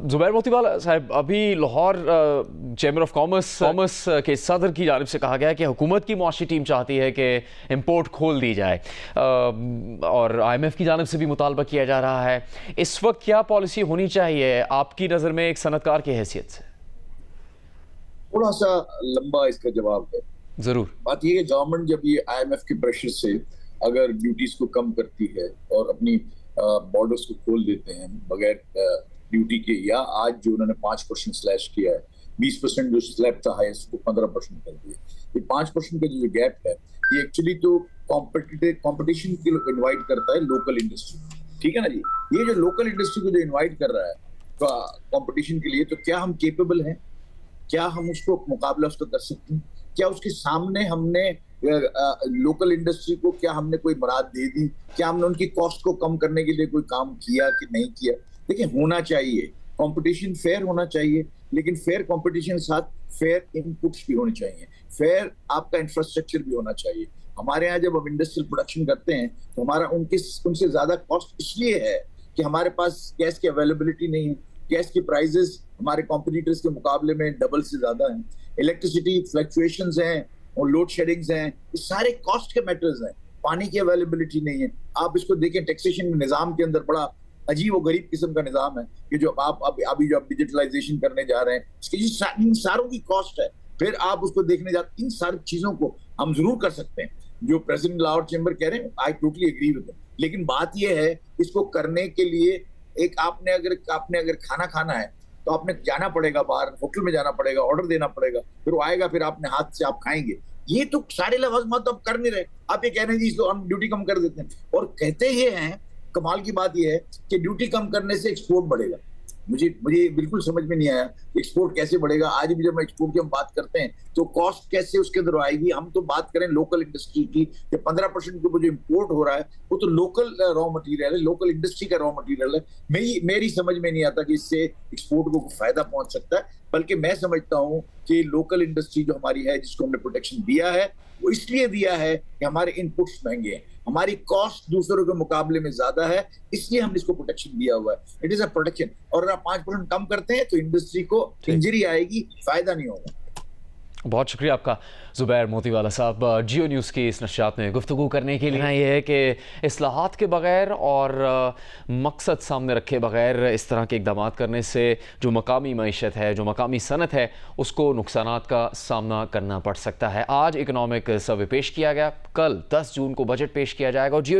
जुबैर मोतीवाला साहब, अभी Lahore chamber of commerce के सदर की जानिब से कहा गया है कि हुकूमत की मुआशी टीम चाहती है कि इंपोर्ट खोल दी जाए और IMF की जानिब से भी मुतालबा किया जा रहा है। इस वक्त क्या पॉलिसी होनी चाहिए आपकी नज़र में एक सनतकार की हैसियत से? थोड़ा सा लंबा इसका जवाब है। जरूर। बात यह है गवर्नमेंट जब ये IMF के प्रेशर से अगर ड्यूटीज को कम करती है और अपनी बॉर्डर्स को खोल देते हैं बगैर ड्यूटी के, या आज जो उन्होंने 5% स्लैश किया है, 20% जो स्लैब था हाईएस्ट को 15% कर दिया, ये 5% का जो गैप है ये एक्चुअली तो कंपटीशन के लिए इन्वाइट करता है लोकल इंडस्ट्री। ठीक है ना जी, ये जो लोकल इंडस्ट्री को जो इन्वाइट कर रहा है कंपटीशन के लिए, तो क्या हम केपेबल हैं? क्या हम उसको मुकाबला उसका कर सकते हैं? क्या उसके सामने हमने लोकल इंडस्ट्री को क्या हमने कोई मुराद दे दी? क्या हमने उनकी कॉस्ट को कम करने के लिए कोई काम किया कि नहीं किया? देखिए, होना चाहिए कंपटीशन, फेयर होना चाहिए, लेकिन फेयर कंपटीशन के साथ फेयर इनपुट्स भी होने चाहिए, फेयर आपका इंफ्रास्ट्रक्चर भी होना चाहिए। हमारे यहाँ जब हम इंडस्ट्रियल प्रोडक्शन करते हैं तो हमारा उनसे ज्यादा कॉस्ट इसलिए है कि हमारे पास गैस की अवेलेबिलिटी नहीं है, गैस की प्राइसेस हमारे कॉम्पिटिटर्स के मुकाबले में डबल से ज्यादा हैं, इलेक्ट्रिसिटी फ्लक्चुएशंस हैं और लोड शेडिंग्स हैं, ये सारे कॉस्ट के मैटर्स हैं। पानी की अवेलेबिलिटी नहीं है। आप इसको देखें, टैक्सेशन निजाम के अंदर बड़ा अजीब और गरीब किस्म का निजाम है कि जो आप अभी जो आप डिजिटलाइजेशन करने जा रहे हैं, इसकी इन सारों की कॉस्ट है। फिर आप उसको देखने जाते, इन सारी चीजों को हम जरूर कर सकते हैं जो प्रेसिडेंट लाहौर चैम्बर कह रहे हैं, आई टोटली एग्री विद, लेकिन बात यह है इसको करने के लिए एक आपने अगर खाना खाना है तो आपने जाना पड़ेगा, बाहर होटल में जाना पड़ेगा, ऑर्डर देना पड़ेगा, फिर वो आएगा, फिर आपने हाथ से आप खाएंगे। ये तो सारे लवाज़िमात तो आप कर नहीं रहे। आप ये कह रहे हैं जी इसको हम ड्यूटी कम कर देते हैं, और कहते ये हैं, कमाल की बात यह है कि ड्यूटी कम करने से एक्सपोर्ट बढ़ेगा। मुझे बिल्कुल समझ में नहीं आया एक्सपोर्ट कैसे बढ़ेगा। आज भी जब एक्सपोर्ट की हम बात करते हैं तो कॉस्ट कैसे उसके अंदर आएगी? हम तो बात करें लोकल इंडस्ट्री की, 15% के जो इम्पोर्ट हो रहा है वो तो लोकल रॉ मटेरियल है, लोकल इंडस्ट्री का रॉ मटेरियल है। मेरी समझ में नहीं आता कि इससे एक्सपोर्ट को फायदा पहुंच सकता है, बल्कि मैं समझता हूं कि लोकल इंडस्ट्री जो हमारी है, जिसको हमने प्रोटेक्शन दिया है, वो इसलिए दिया है कि हमारे इनपुट्स महंगे हैं, हमारी कॉस्ट दूसरों के मुकाबले में ज्यादा है, इसलिए हमने इसको प्रोटेक्शन दिया हुआ है। It is a protection. और अगर आप 5% कम करते हैं तो इंडस्ट्री को इंजरी आएगी, फायदा नहीं होगा। बहुत शुक्रिया आपका जुबैर मोतीवाला साहब, जियो न्यूज़ की इस नशियात में गुफ्तगू करने के लिए। ये है कि इस्लाहात के बगैर और मकसद सामने रखे बगैर इस तरह के इकदाम करने से जो मकामी मईशत है, जो मकामी सनत है, उसको नुकसानात का सामना करना पड़ सकता है। आज इकनॉमिक सर्वे पेश किया गया, कल 10 जून को बजट पेश किया जाएगा और जियो